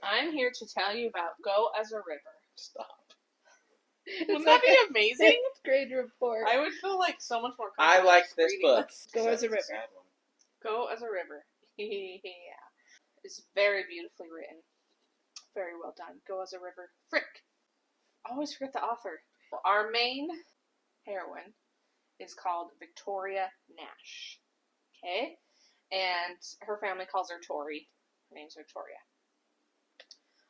I'm here to tell you about Go as a River. Stop. Wouldn't that be amazing? 6th grade report. I would feel like so much more I comfortable like just this reading book. this. Go as a It's river. sad one. Go as a River. Yeah. It's very beautifully written. Very well done. Go as a River. Frick. I always forget the author. Our main heroine is called Victoria Nash. Okay? And her family calls her Tori. Her name's Victoria.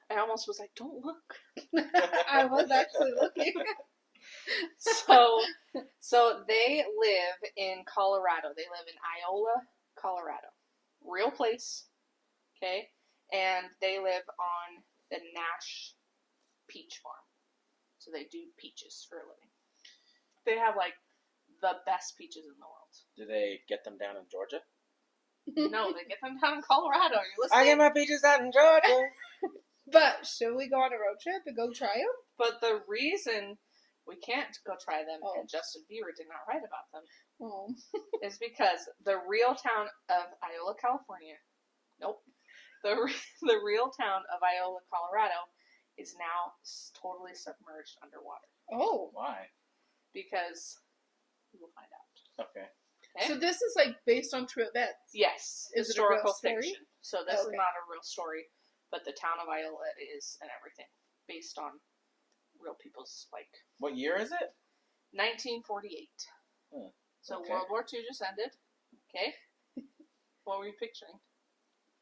I almost was like, don't look. I was actually looking. So they live in Colorado. They live in Iola, Colorado. Real place. Okay? And they live on the Nash peach farm. So they do peaches for a living. They have like the best peaches in the world. Do they get them down in Georgia? No, they get them down in Colorado. Are you listening? I get my peaches out in Georgia. But should we go on a road trip and go try them? But the reason we can't go try them, and Justin Bieber did not write about them, is because the real town of Iola, California, the real town of Iola, Colorado, is now totally submerged underwater. Oh. Why? Because we will find out. Okay. So this is like based on true events? Yes. Is historical it a real story? fiction. So this is not a real story, but the town of Iola is and everything based on real people's, like... What year is it? 1948. So okay. World War II just ended. Okay. What were you picturing?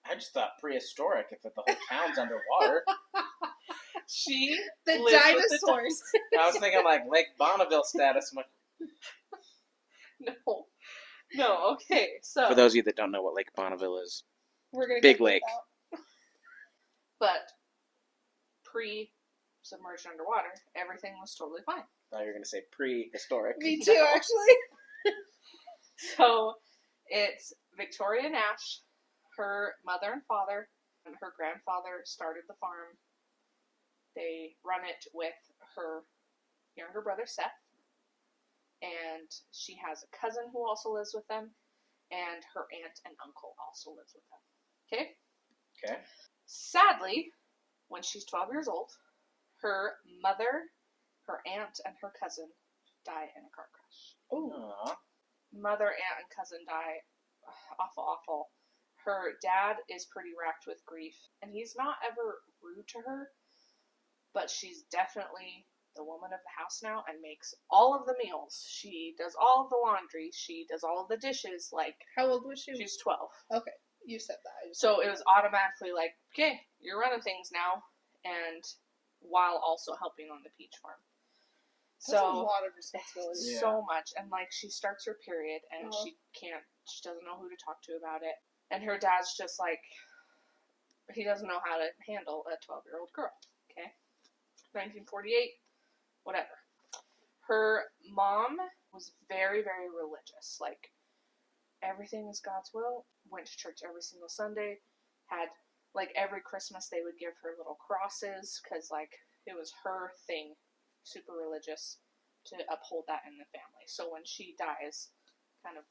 I just thought prehistoric if the whole town's underwater. The dinosaurs. I was thinking like Lake Bonneville status. I'm like, No, okay, so... For those of you that don't know what Lake Bonneville is, We're gonna big lake. But pre-submerged underwater, everything was totally fine. I thought you were going to say prehistoric. Me too, actually. So, it's Victoria Nash, her mother and father, and her grandfather started the farm. They run it with her younger brother, Seth, and she has a cousin who also lives with them, and her aunt and uncle also lives with them. Okay? Okay. Sadly, when she's 12 years old, her mother, her aunt, and her cousin die in a car crash. Aww. Mother, aunt, and cousin die. Awful. Her dad is pretty racked with grief, and he's not ever rude to her, but she's definitely the woman of the house now and makes all of the meals. She does all of the laundry. She does all of the dishes. Like, how old was she? She's 12. Okay, you said that. So it was automatically like, okay, you're running things now, and while also helping on the peach farm. That's a lot of responsibility. So much. And like, she starts her period and she doesn't know who to talk to about it. And her dad's just like, he doesn't know how to handle a 12-year-old girl. Okay. 1948, whatever. Her mom was very, very religious. Like, everything is God's will. Went to church every single Sunday. Had, like, every Christmas they would give her little crosses because, like, it was her thing. Super religious to uphold that in the family. So when she dies, kind of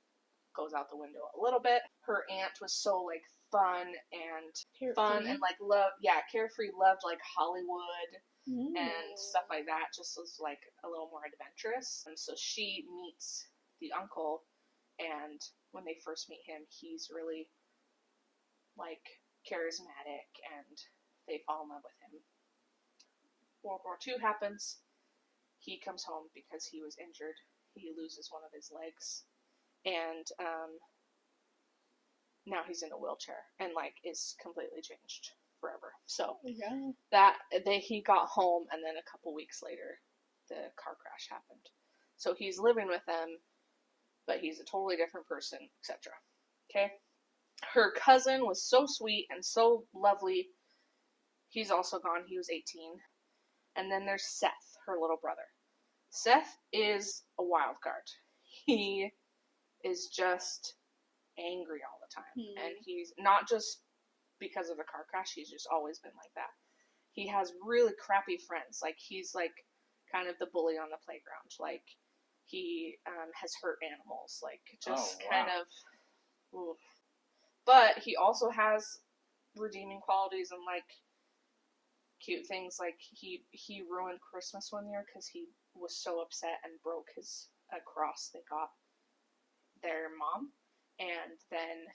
goes out the window a little bit. Her aunt was so like fun and like carefree, loved like Hollywood and stuff like that. Just was like a little more adventurous. And so she meets the uncle, and when they first meet him, he's really like charismatic, and they fall in love with him. World War II happens. He comes home because he was injured. He loses one of his legs. And now he's in a wheelchair and like is completely changed forever. So he got home, and then a couple weeks later the car crash happened. So he's living with them, but he's a totally different person, etc. Okay? Her cousin was so sweet and so lovely. He's also gone. He was 18. And then there's Seth, her little brother. Seth is a wild card. He is just angry all the time. And he's not just because of a car crash. He's just always been like that. He has really crappy friends. Like, he's like kind of the bully on the playground. Like, he has hurt animals. Like, just kind of... Oof. But he also has redeeming qualities, and like, cute things like he ruined Christmas one year because he was so upset and broke a cross they got their mom, and then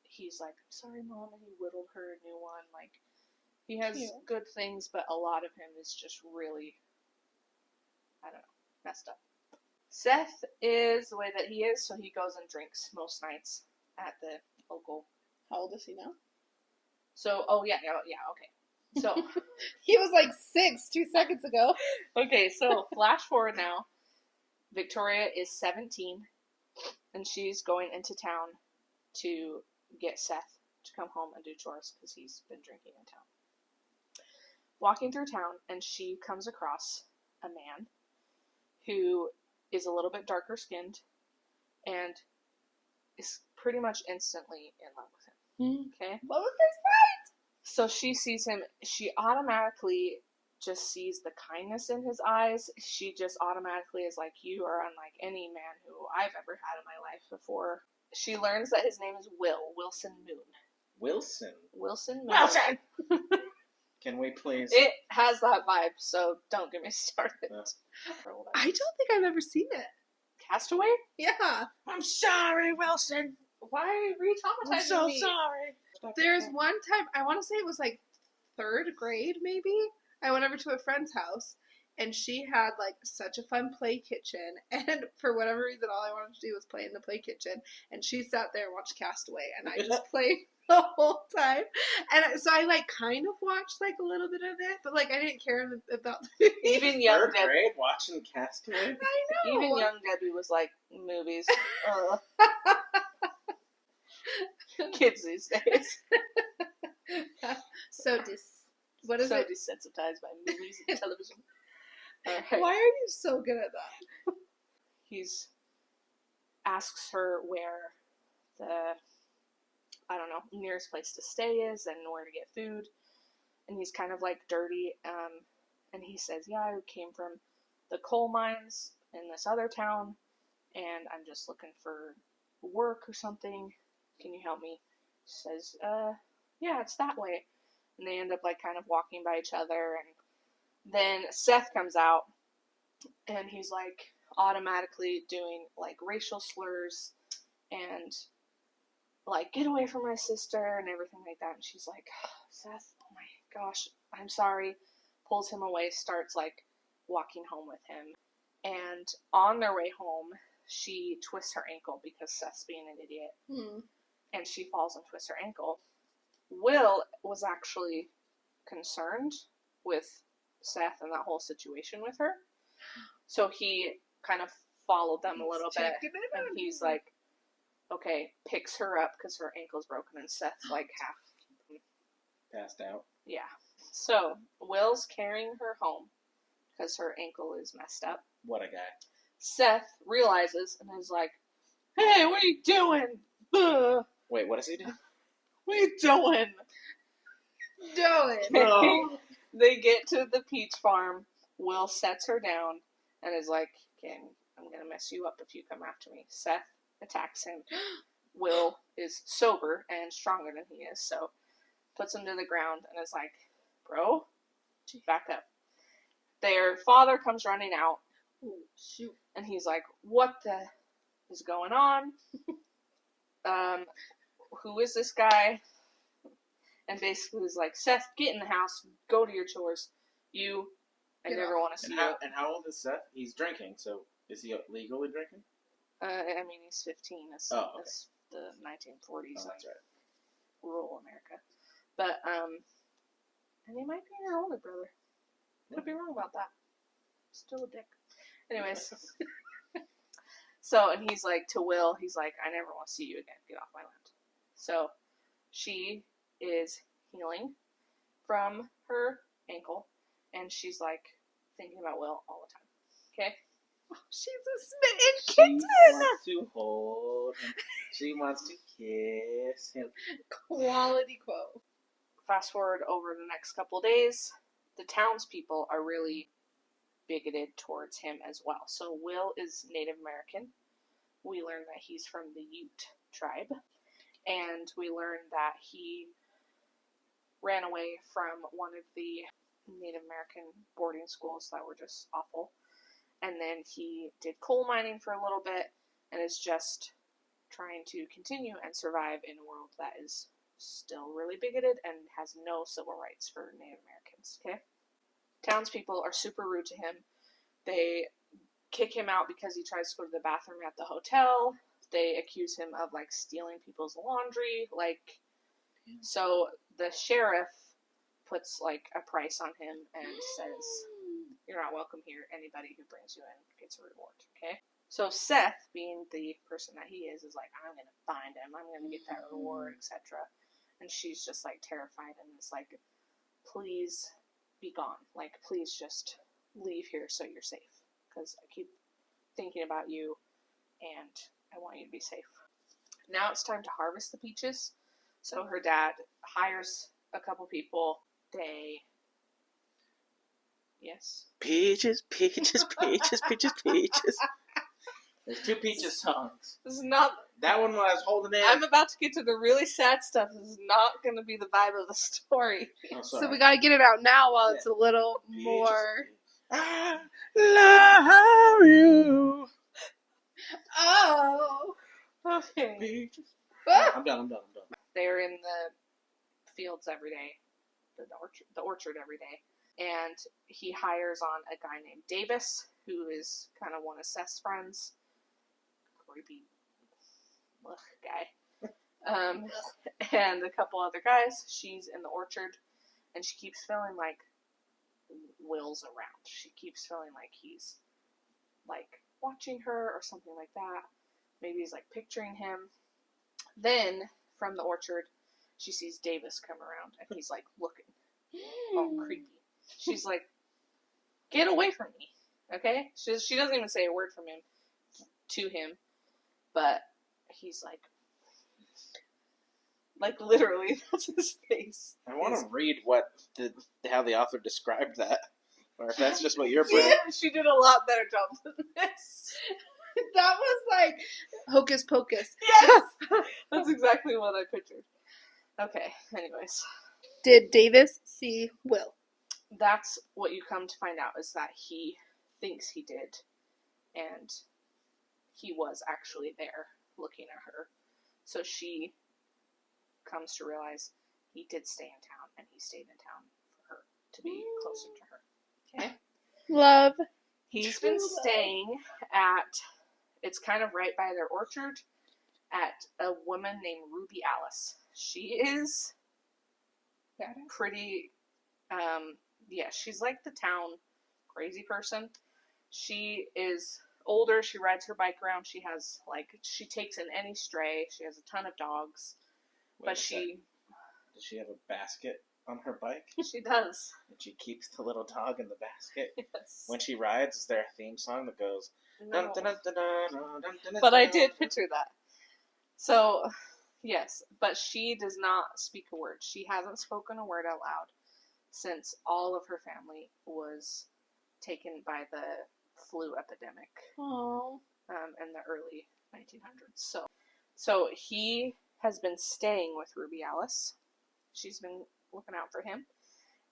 he's like, I'm sorry, Mom, and he whittled her a new one. Like, he has good things, but a lot of him is just really, I don't know, messed up. Seth is the way that he is, so he goes and drinks most nights at the local. How old is he now? So, okay. So he was like 6 2 seconds ago. Okay, so flash forward now. Victoria is 17, and she's going into town to get Seth to come home and do chores because he's been drinking in town. Walking through town, and she comes across a man who is a little bit darker skinned and is pretty much instantly in love with him. Okay? What was their sight? So she sees him, she automatically just sees the kindness in his eyes. She just automatically is like, you are unlike any man who I've ever had in my life before. She learns that his name is Wilson Moon. Wilson Moon. Wilson! Can we please? It has that vibe, so don't get me started. I don't think I've ever seen it. Castaway? Yeah. I'm sorry, Wilson. Why are you re-traumatizing I'm so me? sorry. There's one time, I want to say it was like 3rd grade maybe, I went over to a friend's house, and she had like such a fun play kitchen, and for whatever reason all I wanted to do was play in the play kitchen, and she sat there and watched Castaway, and I just played the whole time. And so I like kind of watched like a little bit of it, but like I didn't care about the movie. Even young 3rd Debbie, grade watching Castaway? I know. even young Debbie was like, movies. Kids these days. What is it? Desensitized by movies and television. Why are you so good at that? He's asks her where the, I don't know, nearest place to stay is and where to get food. And he's kind of like dirty. And he says, yeah, I came from the coal mines in this other town, and I'm just looking for work or something. Can you help me? She says, yeah, it's that way. And they end up like kind of walking by each other, and then Seth comes out, and he's like automatically doing like racial slurs and like, get away from my sister and everything like that. And she's like, Seth, oh my gosh, I'm sorry. Pulls him away, starts like walking home with him. And on their way home, she twists her ankle because Seth's being an idiot. And she falls and twists her ankle. Will was actually concerned with Seth and that whole situation with her. So he kind of followed them a little bit. And he's like, okay, picks her up because her ankle's broken, and Seth's like half passed out. Yeah. So Will's carrying her home because her ankle is messed up. What a guy. Seth realizes and is like, hey, what are you doing? Ugh. Wait, what does he do? What are you doing? No. They get to the peach farm. Will sets her down and is like, okay, I'm going to mess you up if you come after me. Seth attacks him. Will is sober and stronger than he is, so puts him to the ground and is like, bro, back up. Their father comes running out. Oh, shoot. And he's like, what the is going on? Who is this guy? And basically he's like, Seth, get in the house, go to your chores. I never want to see you. And how old is Seth? He's drinking, so is he legally drinking? I mean, he's 15. It's the 1940s. Oh, that's right. Rural America. But, and he might be your older brother. Could be wrong about that. Still a dick. Anyways. So, and he's like, to Will, he's like, I never want to see you again. Get off my land. So, she is healing from her ankle, and she's like, thinking about Will all the time. Okay? She's a smitten kitten! She wants to hold him. She wants to kiss him. Quality quote. Fast forward over the next couple of days, the townspeople are really bigoted towards him as well. So Will is Native American. We learn that he's from the Ute tribe. And we learn that he ran away from one of the Native American boarding schools that were just awful. And then he did coal mining for a little bit and is just trying to continue and survive in a world that is still really bigoted and has no civil rights for Native Americans, okay? Townspeople are super rude to him. They kick him out because he tries to go to the bathroom at the hotel. They accuse him of, like, stealing people's laundry. Like, so the sheriff puts, like, a price on him and says, you're not welcome here. Anybody who brings you in gets a reward, okay? So Seth, being the person that he is like, I'm going to find him. I'm going to get that reward, etc. And she's just, like, terrified and is like, please be gone. Like, please just leave here so you're safe. Because I keep thinking about you, and I want you to be safe. Now it's time to harvest the peaches. So her dad hires a couple people. Yes? Peaches, peaches, peaches, peaches, peaches. There's 2 Peaches songs. This is not... That one when I was holding it. I'm about to get to the really sad stuff. This is not going to be the vibe of the story. Oh, So we gotta get it out now while it's a little Peaches, more... I love you. Oh! Okay. Peaches. Ah! I'm done. They're in the fields every day, the orchard every day, and he hires on a guy named Davis, who is kind of one of Seth's friends. Creepy guy. And a couple other guys. She's in the orchard, and she keeps feeling like Will's around. She keeps feeling like he's, like, watching her or something like that. Maybe he's, like, picturing him. Then, from the orchard, she sees Davis come around, and he's, like, looking all creepy. She's like, get away from me, okay? She doesn't even say a word from him to him, but he's like literally, that's his face. I want to read how the author described that, or if that's just what you're putting. Yeah, she did a lot better job than this. That was like hocus pocus. Yes! That's exactly what I pictured. Okay, anyways. Did Davis see Will? That's what you come to find out, is that he thinks he did, and he was actually there looking at her. So she comes to realize he did stay in town, and he stayed in town for her, to be closer to her. Okay? Love. He's been staying at, it's kind of right by their orchard, at a woman named Ruby Alice. She is pretty, she's like the town crazy person. She is older, she rides her bike around, she takes in any stray, she has a ton of dogs, Does she have a basket on her bike? She does. And she keeps the little dog in the basket? Yes. When she rides, is there a theme song that goes... No. But I did picture that. So, yes, but she does not speak a word. She hasn't spoken a word out loud since all of her family was taken by the flu epidemic in the early 1900s. So he has been staying with Ruby Alice. She's been looking out for him.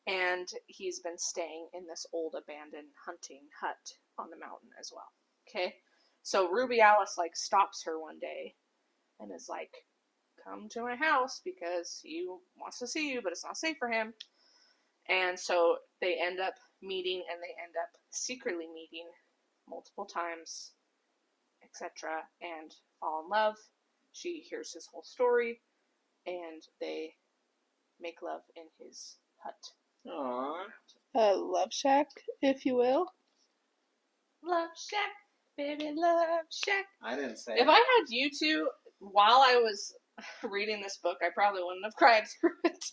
And he's been staying in this old abandoned hunting hut on the mountain as well. Okay? So Ruby Alice, stops her one day and is like, come to my house because he wants to see you, but it's not safe for him. And so they end up meeting, and they end up secretly meeting multiple times, etc., and fall in love. She hears his whole story, and they make love in his hut. Aww. A love shack, if you will. Love shack, baby, love shack. I didn't say If I had you two while I was reading this book, I probably wouldn't have cried through it.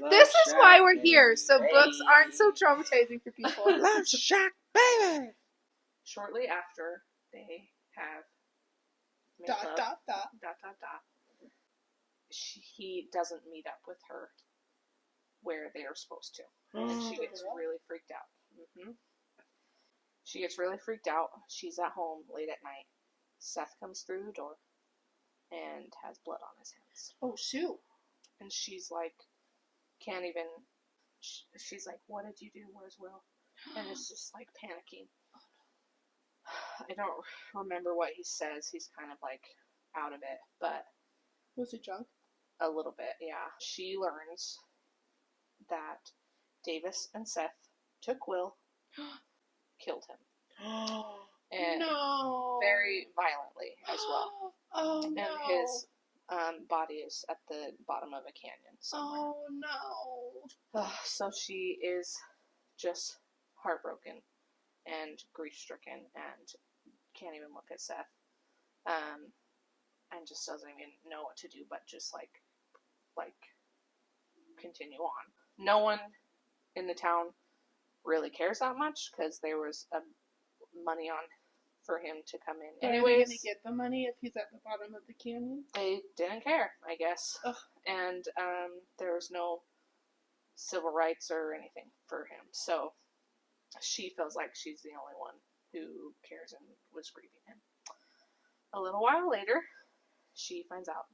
This is why we're here, so books aren't so traumatizing for people. Love shack, baby! Shortly after they have made Dot, love, dot. he doesn't meet up with her where they are supposed to. And she gets really freaked out. She gets really freaked out. She's at home late at night. Seth comes through the door and has blood on his hands. Oh, shoot. And she's like, can't even, she's like, what did you do? Where's Will? And it's just like panicking. I don't remember what he says. He's kind of like out of it, but. Was he drunk? A little bit, yeah. She learns that Davis and Seth took Will, killed him. And no. very violently as well. Oh, no. And his body is at the bottom of a canyon somewhere. Oh, no. So she is just heartbroken and grief-stricken and can't even look at Seth. And just doesn't even know what to do but just like continue on. No one in the town really cares that much because there was money on for him to come in. But anyways, are they gonna get the money if he's at the bottom of the canyon? They didn't care, I guess. Ugh. And there was no civil rights or anything for him. So she feels like she's the only one who cares and was grieving him. A little while later, she finds out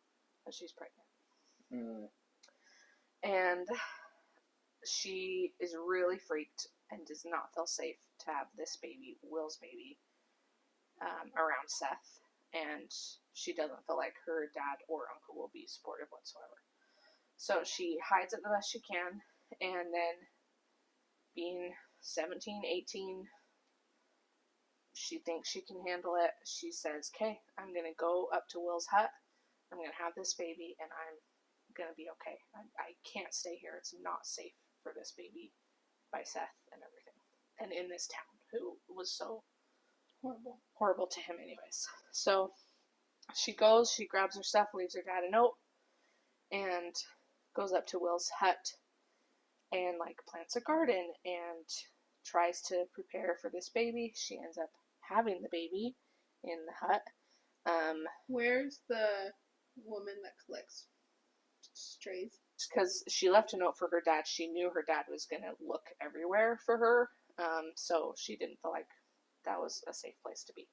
that she's pregnant. And she is really freaked and does not feel safe to have this baby, Will's baby, around Seth. And she doesn't feel like her dad or uncle will be supportive whatsoever. So she hides it the best she can. And then, being 17, 18, she thinks she can handle it. She says, okay, I'm going to go up to Will's hut. I'm going to have this baby, and I'm going to be okay. I can't stay here. It's not safe for this baby by Seth and everything. And in this town, who was so horrible to him anyways. So she goes, she grabs her stuff, leaves her dad a note, and goes up to Will's hut and, like, plants a garden and tries to prepare for this baby. She ends up having the baby in the hut. Where's the woman that collects strays? Because she left a note for her dad. She knew her dad was going to look everywhere for her, so she didn't feel like that was a safe place to be.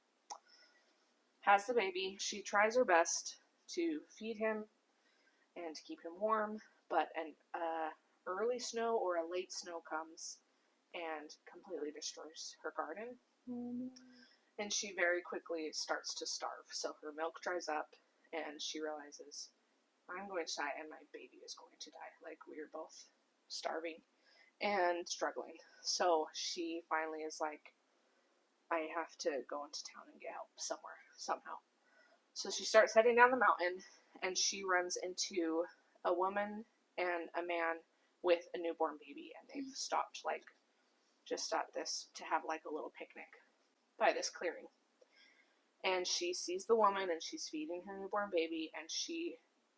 Has the baby. She tries her best to feed him and to keep him warm, but an early snow or a late snow comes and completely destroys her garden. And she very quickly starts to starve. So her milk dries up, and she realizes, I'm going to die, and my baby is going to die. Like, we're both starving and struggling. So she finally is like, I have to go into town and get help somewhere, somehow. So she starts heading down the mountain, and she runs into a woman and a man with a newborn baby, and they've stopped, like, just at this to have, like, a little picnic by this clearing. And she sees the woman, and she's feeding her newborn baby, and she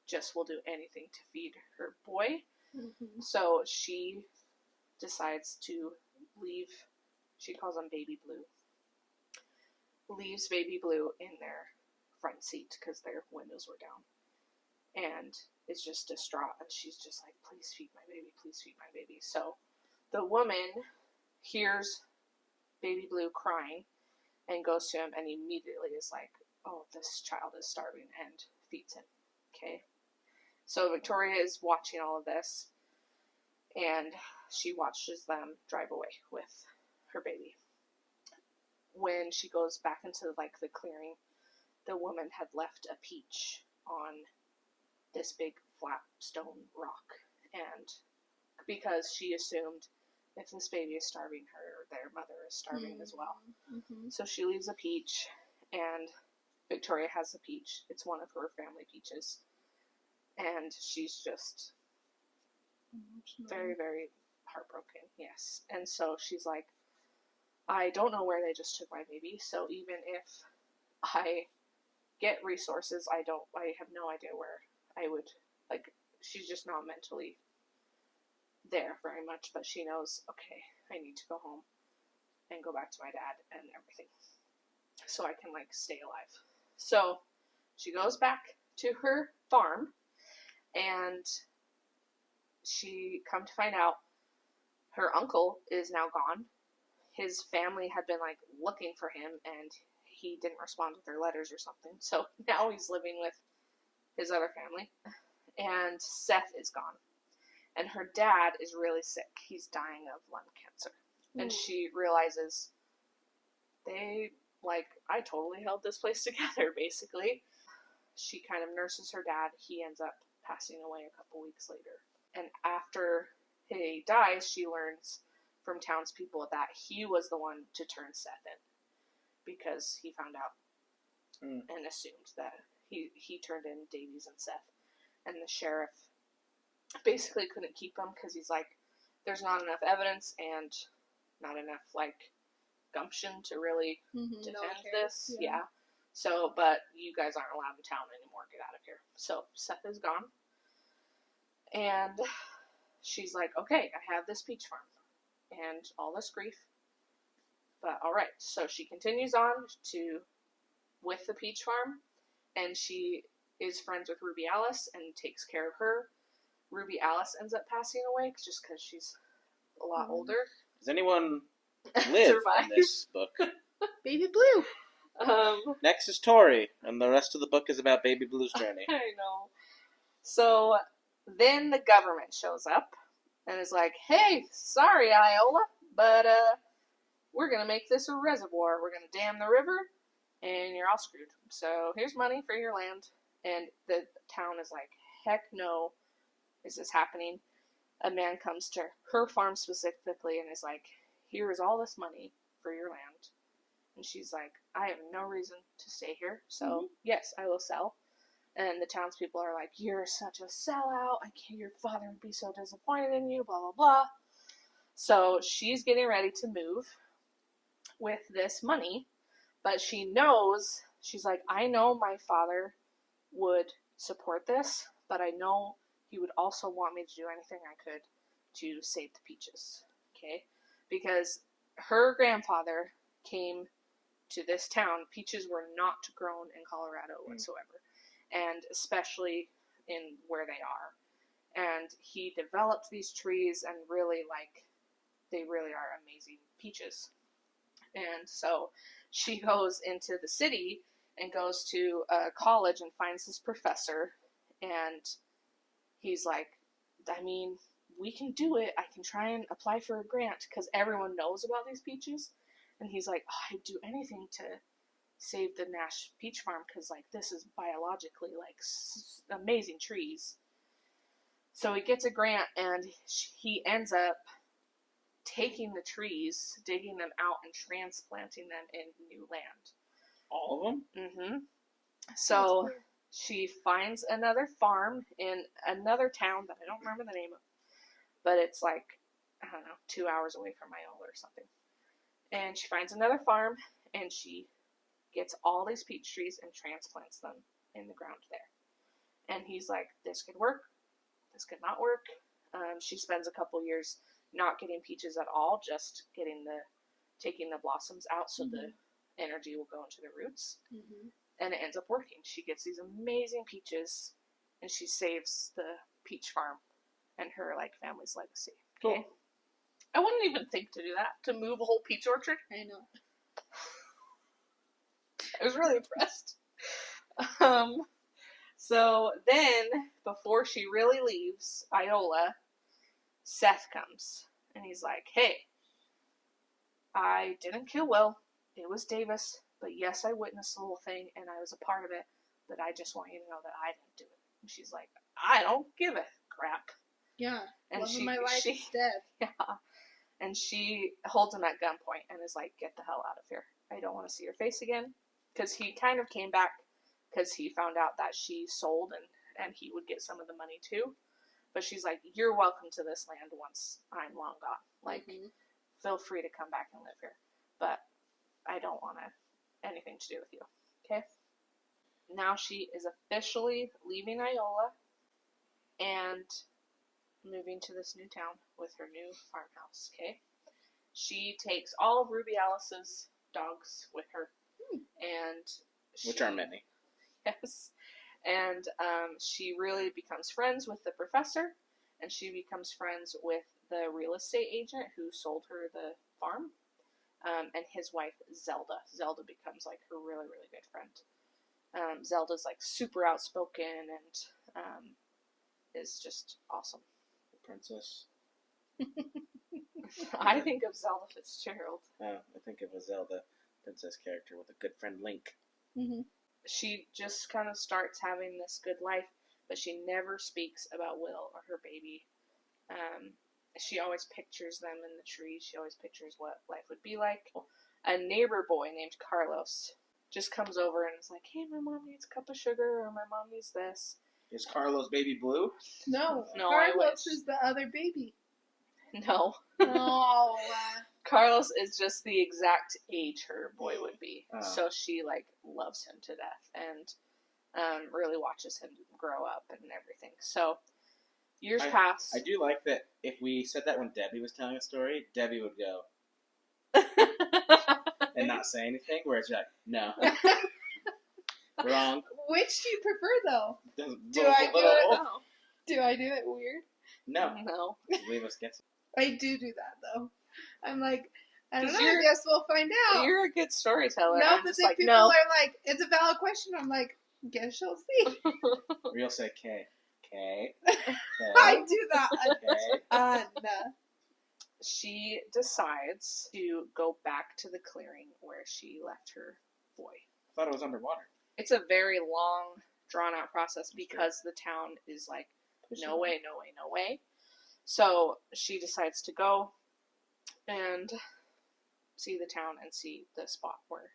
just will do anything to feed her boy. Mm-hmm. So she decides to leave, she calls him Baby Blue, leaves Baby Blue in their front seat because their windows were down, and is just distraught, and she's just like, please feed my baby, please feed my baby. So the woman hears Baby Blue crying and goes to him and immediately is like, oh, this child is starving, and feeds him. Okay? So Victoria is watching all of this, and she watches them drive away with her baby. When she goes back into, like, the clearing, the woman had left a peach on this big flat stone rock, and because she assumed if this baby is starving, their mother is starving as well. Mm-hmm. So she leaves a peach, and Victoria has the peach. It's one of her family peaches, and she's just very, very heartbroken. Yes. And so she's like, I don't know where they just took my baby, so even if I get resources, I have no idea where I would, like, she's just not mentally there very much, but she knows, okay, I need to go home and go back to my dad and everything, so I can, like, stay alive. So she goes back to her farm, and she come to find out her uncle is now gone. His family had been, like, looking for him, and he didn't respond with their letters or something, so now he's living with his other family. And Seth is gone. And her dad is really sick. He's dying of lung cancer. And she realizes I totally held this place together, basically. She kind of nurses her dad. He ends up passing away a couple weeks later. And after he dies, she learns from townspeople that he was the one to turn Seth in. Because he found out and assumed that he turned in Davies and Seth. And the sheriff basically couldn't keep him because he's like, there's not enough evidence and not enough, gumption to really defend this. Yeah. So, but you guys aren't allowed in town anymore. Get out of here. So, Seth is gone. And she's like, okay, I have this peach farm and all this grief. But, all right. So, she continues on with the peach farm. And she is friends with Ruby Alice and takes care of her. Ruby Alice ends up passing away just because she's a lot older. Does anyone live in this book? Baby Blue. Next is Tori, and the rest of the book is about Baby Blue's journey. I know. So then the government shows up and is like, hey, sorry, Iola, but we're going to make this a reservoir. We're going to dam the river, and you're all screwed. So here's money for your land. And the town is like, heck no, is this happening? A man comes to her farm specifically and is like, here is all this money for your land. And she's like, I have no reason to stay here, so yes, I will sell. And the townspeople are like, you're such a sellout. Your father would be so disappointed in you, blah, blah, blah. So she's getting ready to move with this money, but she knows, she's like, I know my father would support this, but I know he would also want me to do anything I could to save the peaches, okay? Because her grandfather came to this town. Peaches were not grown in Colorado whatsoever, and especially in where they are. And he developed these trees and really, they really are amazing peaches. And so she goes into the city and goes to a college and finds this professor, and he's like, I mean, we can do it. I can try and apply for a grant because everyone knows about these peaches. And he's like, oh, I'd do anything to save the Nash Peach Farm because, this is biologically, amazing trees. So he gets a grant, and he ends up taking the trees, digging them out, and transplanting them in new land. All of them? Mm-hmm. So she finds another farm in another town that I don't remember the name of, but it's 2 hours away from Iola or something. And she finds another farm, and she gets all these peach trees and transplants them in the ground there. And he's like, this could work, this could not work. She spends a couple years not getting peaches at all, just taking the blossoms out so the energy will go into the roots. And it ends up working. She gets these amazing peaches, and she saves the peach farm and her family's legacy. Okay, cool. I wouldn't even think to do that, to move a whole peach orchard. I know. I was really impressed. So then, before she really leaves Iola, Seth comes, and he's like, hey, I didn't kill Will. It was Davis. But yes, I witnessed the whole thing, and I was a part of it, but I just want you to know that I didn't do it. And she's like, I don't give a crap. Yeah, and love of my life is dead. Yeah, and she holds him at gunpoint and is like, get the hell out of here. I don't want to see your face again. Because he kind of came back because he found out that she sold, and he would get some of the money too. But she's like, you're welcome to this land once I'm long gone. Feel free to come back and live here. But I don't want anything to do with you. Okay? Now she is officially leaving Iola and moving to this new town with her new farmhouse. Okay? She takes all of Ruby Alice's dogs with her. And which are many. Yes. And she really becomes friends with the professor, and she becomes friends with the real estate agent who sold her the farm, and his wife, Zelda. Zelda becomes, her really, really good friend. Zelda's, super outspoken and is just awesome. Princess. I think of Zelda Fitzgerald. Oh, I think of a Zelda princess character with a good friend Link. Mm-hmm. She just kind of starts having this good life, but she never speaks about Will or her baby. She always pictures them in the tree. She always pictures what life would be like. A neighbor boy named Carlos just comes over and is like, hey, my mom needs a cup of sugar, or my mom needs this. Is Carlos baby blue? No, No, I Carlos wish. is the other baby. No. Oh, Carlos is just the exact age her boy would be. Oh. So she, like, loves him to death and really watches him grow up and everything. So years pass. I do like that if we said that when Debbie was telling a story, Debbie would go and not say anything, whereas you're like, no. Wrong. Which do you prefer, though? Do I do it weird? No. No. Leave us guessing. I do that, though. I'm like, I don't know, 'Cause I guess we'll find out. You're a good storyteller. No, I'm but just then like, people no. are like, it's a valid question. I'm like, guess you'll see. Or you'll say K. K. I do that K. a ton. She decides to go back to the clearing where she left her boy. I thought it was underwater. It's a very long, drawn-out process because the town is like, no way, no way, no way. So she decides to go and see the town and see the spot where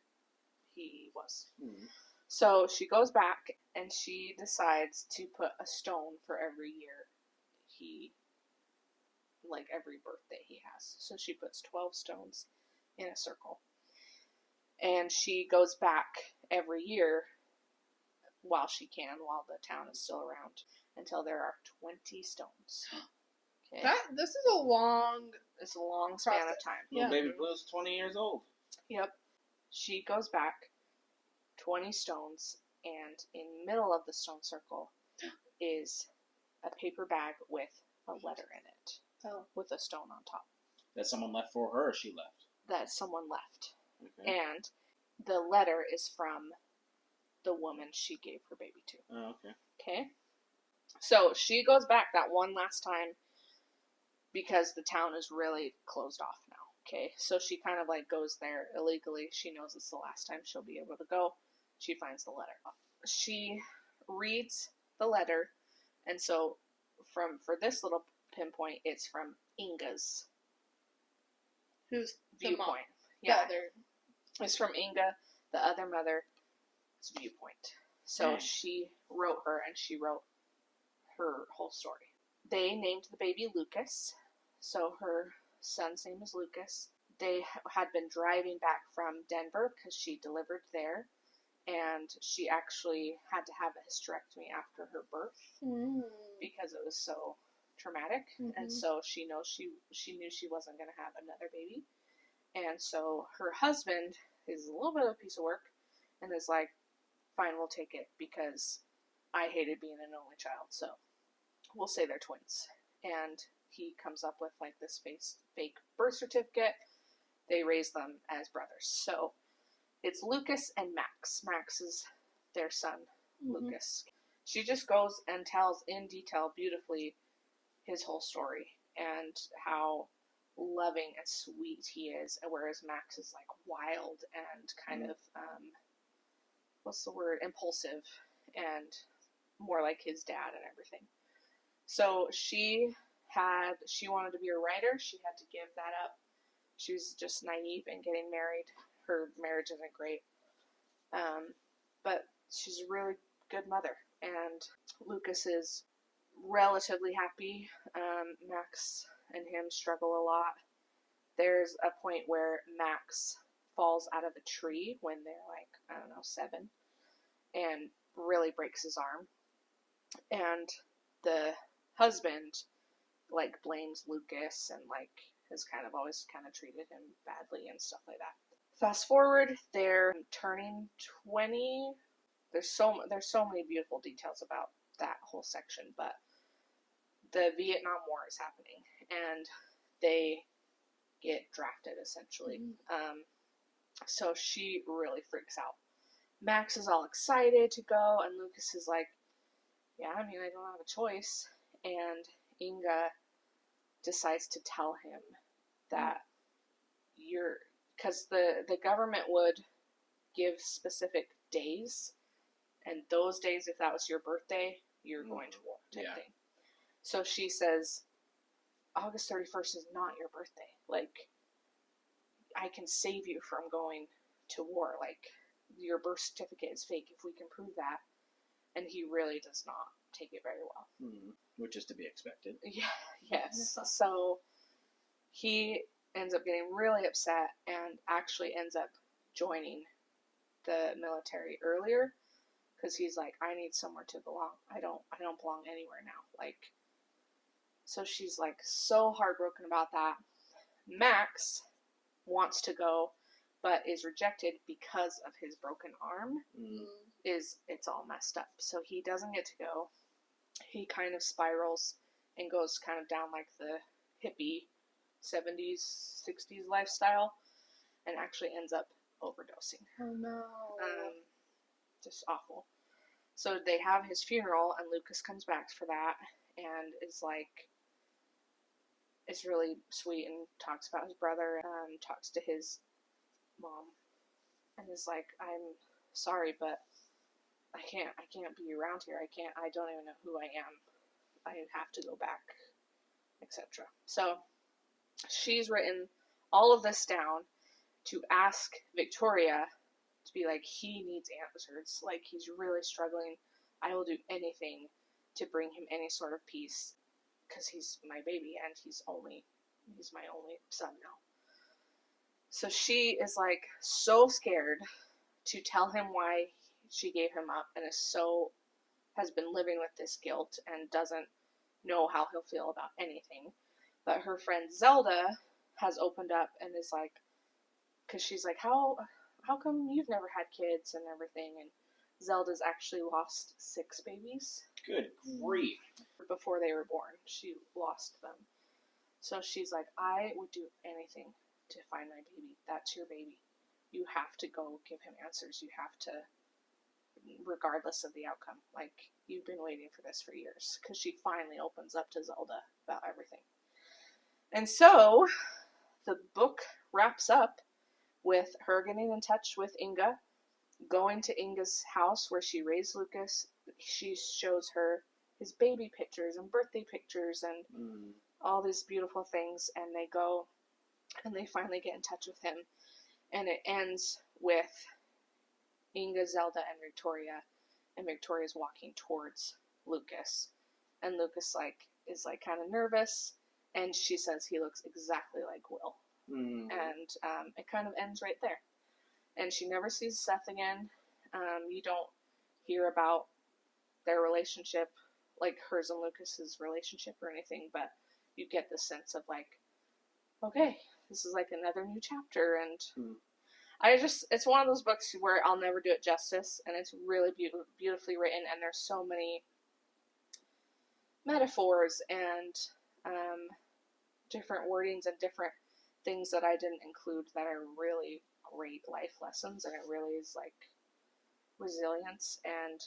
he was. Hmm. So she goes back and she decides to put a stone for every year every birthday he has. So she puts 12 stones in a circle. And she goes back every year while she can, while the town is still around, until there are 20 stones. Okay. This is a long... It's a long span process. of time. Yeah. Little baby Blue's 20 years old. Yep. She goes back 20 stones, and in the middle of the stone circle is a paper bag with a letter in it. Oh. With a stone on top. That someone left for her or she left? That someone left. Okay. And the letter is from the woman she gave her baby to. Oh, okay. Okay? So she goes back that one last time because the town is really closed off now. Okay? So she kind of like goes there illegally. She knows it's the last time she'll be able to go. She finds the letter. She reads the letter, and so for this little pinpoint, it's from Inga's Who's the viewpoint. mom? Yeah. The other. It's from Inga, the other mother's viewpoint. So she wrote her, and she wrote her whole story. They named the baby Lucas, so her son's name is Lucas. They had been driving back from Denver because she delivered there, and she actually had to have a hysterectomy after her birth because it was so traumatic. And so she knew she wasn't going to have another baby. And so her husband is a little bit of a piece of work and is like, fine, we'll take it because I hated being an only child, so we'll say they're twins. And he comes up with like this fake birth certificate. They raise them as brothers. So it's Lucas and Max. Max is their son, Lucas. She just goes and tells in detail beautifully his whole story and how loving and sweet he is, whereas Max is like wild and kind of impulsive and more like his dad and everything. So she wanted to be a writer. She had to give that up. She was just naive and getting married. Her marriage isn't great, but she's a really good mother, and Lucas is relatively happy. Max and him struggle a lot. There's a point where Max falls out of a tree when they're like, 7, and really breaks his arm. And the husband like blames Lucas and like has kind of always kind of treated him badly and stuff like that. Fast forward, they're turning 20. There's so many beautiful details about that whole section, but the Vietnam War is happening, and they get drafted, essentially. So she really freaks out. Max is all excited to go, and Lucas is like, yeah, I don't have a choice. And Inga decides to tell him that because the government would give specific days, and those days, if that was your birthday, you're going to war type thing. So she says, August 31st is not your birthday. Like, I can save you from going to war. Like, your birth certificate is fake if we can prove that. And he really does not take it very well. Which is to be expected. Yeah, yes. So he ends up getting really upset and actually ends up joining the military earlier because he's like, I need somewhere to belong. I don't belong anywhere now. Like, so she's like so heartbroken about that. Max wants to go, but is rejected because of his broken arm. It's all messed up. So he doesn't get to go. He kind of spirals and goes kind of down like the hippie 70s, 60s lifestyle and actually ends up overdosing. Oh no. Just awful. So they have his funeral and Lucas comes back for that and is really sweet and talks about his brother, talks to his mom and is like, I'm sorry, but I can't be around here. I don't even know who I am. I have to go back, etc. So she's written all of this down to ask Victoria to be like, he needs answers. Like, he's really struggling. I will do anything to bring him any sort of peace because he's my baby and he's my only son now. So she is like so scared to tell him why she gave him up and has been living with this guilt and doesn't know how he'll feel about anything. But her friend Zelda has opened up and is like, because she's like, how come you've never had kids and everything? And Zelda's actually lost 6 babies. Good grief. Before they were born, she lost them. So she's like, I would do anything to find my baby. That's your baby. You have to go give him answers. You have to, regardless of the outcome. Like, you've been waiting for this for years. Because she finally opens up to Zelda about everything. And so, the book wraps up with her getting in touch with Inga, going to Inga's house where she raised Lucas. She shows her his baby pictures and birthday pictures and all these beautiful things. And they go and they finally get in touch with him. And it ends with Inga, Zelda, and Victoria. And Victoria's walking towards Lucas. And Lucas is kind of nervous. And she says he looks exactly like Will. And it kind of ends right there. And she never sees Seth again. You don't hear about their relationship, like hers and Lucas's relationship or anything, but you get the sense of like, okay, this is like another new chapter. And it's one of those books where I'll never do it justice, and it's really beautifully written, and there's so many metaphors and different wordings and different things that I didn't include that are really great life lessons, and it really is like resilience, and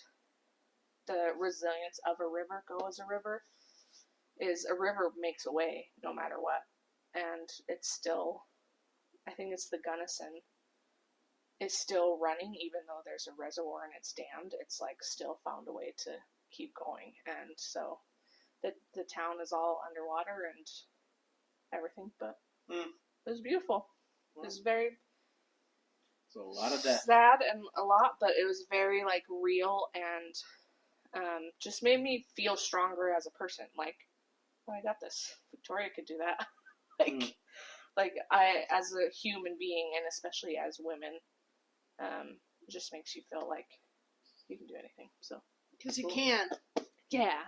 the resilience of a river, go as a river, is a river makes a way no matter what, and it's still, I think it's the Gunnison, it's still running even though there's a reservoir and it's dammed, it's like still found a way to keep going, and so the town is all underwater and everything, but it was beautiful. It was very so a lot of that sad and a lot, but it was very like real and just made me feel stronger as a person. Like, oh, I got this. Victoria could do that. like I, as a human being, and especially as women, it just makes you feel like you can do anything. So because you can. Yeah.